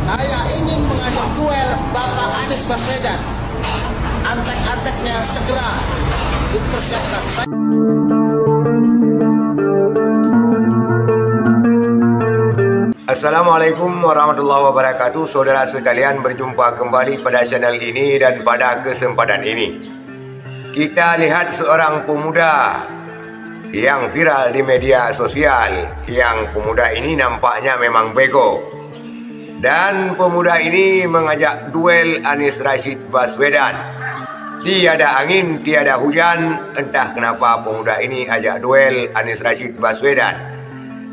Saya ingin mengajak duel Bapak Anies Baswedan. Antek-anteknya segera dipersiapkan. Assalamualaikum warahmatullahi wabarakatuh. Saudara sekalian, berjumpa kembali pada channel ini dan pada kesempatan ini kita lihat seorang pemuda yang viral di media sosial. Yang pemuda ini nampaknya memang bego, dan pemuda ini mengajak duel Anies Rashid Baswedan. Tiada angin, tiada hujan, entah kenapa pemuda ini ajak duel Anies Rashid Baswedan.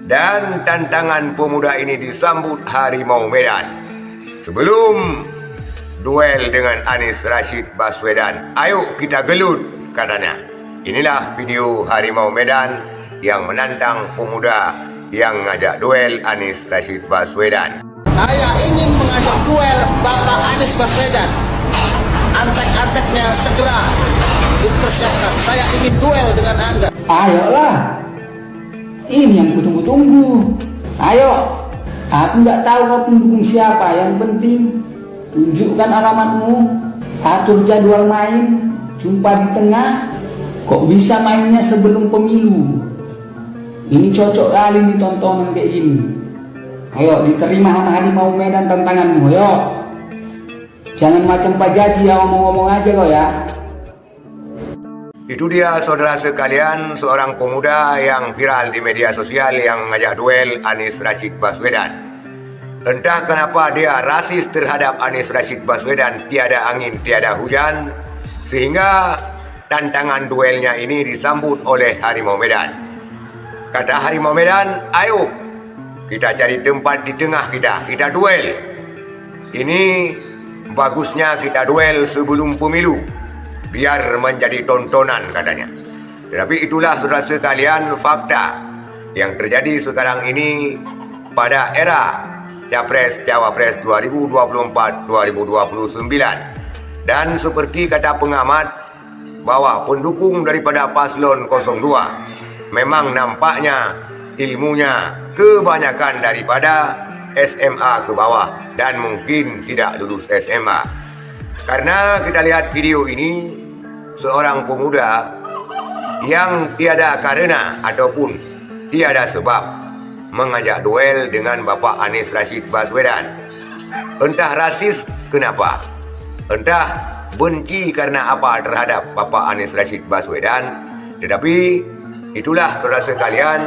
Dan tantangan pemuda ini disambut Harimau Medan. Sebelum duel dengan Anies Rashid Baswedan, ayo kita gelut, katanya. Inilah video Harimau Medan yang menantang pemuda yang ngajak duel Anies Rashid Baswedan. Saya ingin mengajak duel Bapak Anies Baswedan. Antek-anteknya segera dipersiapkan. Saya ingin duel dengan Anda. Ayolah, ini yang kutunggu-tunggu. Ayo, aku nggak tahu kau pendukung siapa. Yang penting tunjukkan alamatmu, atur jadwal main, jumpa di tengah. Kok bisa mainnya sebelum pemilu? Ini cocok kali nih tontonan kayak gini. Ayo, diterima Harimau Medan tantanganmu, ayo. Jangan macam Pak Jaji ya, ngomong-ngomong aja kau ya. Itu dia saudara sekalian, seorang pemuda yang viral di media sosial yang mengajak duel Anies Rashid Baswedan. Entah kenapa dia rasis terhadap Anies Rashid Baswedan, tiada angin, tiada hujan, sehingga tantangan duelnya ini disambut oleh Harimau Medan. Kata Harimau Medan, ayo kita cari tempat di tengah, kita duel. Ini bagusnya kita duel sebelum pemilu, biar menjadi tontonan, katanya. Tetapi itulah saudara sekalian fakta yang terjadi sekarang ini pada era Capres Cawapres 2024-2029. Dan seperti kata pengamat, bahwa pendukung daripada paslon 02 memang nampaknya ilmunya kebanyakan daripada SMA ke bawah dan mungkin tidak lulus SMA. Karena kita lihat video ini, seorang pemuda yang tiada karena ataupun tiada sebab mengajak duel dengan Bapak Anies Rashid Baswedan. Entah rasis kenapa, entah benci karena apa terhadap Bapak Anies Rashid Baswedan. Tetapi itulah saudara sekalian,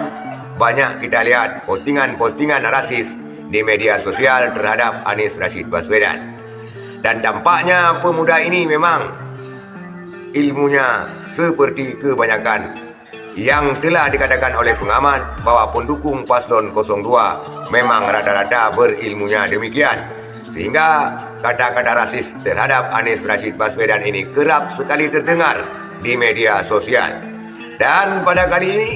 banyak kita lihat postingan-postingan rasis di media sosial terhadap Anies Rashid Baswedan. Dan tampaknya pemuda ini memang ilmunya seperti kebanyakan yang telah dikatakan oleh pengamat bahwa pendukung paslon 02 memang rata-rata berilmunya demikian. Sehingga kata-kata rasis terhadap Anies Rashid Baswedan ini kerap sekali terdengar di media sosial. Dan pada kali ini,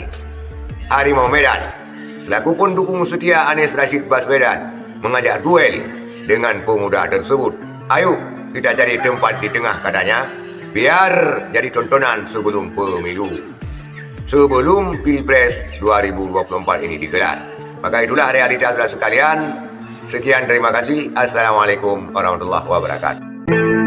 Harimau Medan selaku pendukung setia Anies Rashid Baswedan mengajak duel dengan pemuda tersebut. Ayo kita cari tempat di tengah, katanya, biar jadi tontonan sebelum pemilu, sebelum Pilpres 2024 ini digelar. Maka itulah realitas saudara sekalian. Sekian, terima kasih. Assalamualaikum warahmatullahi wabarakatuh.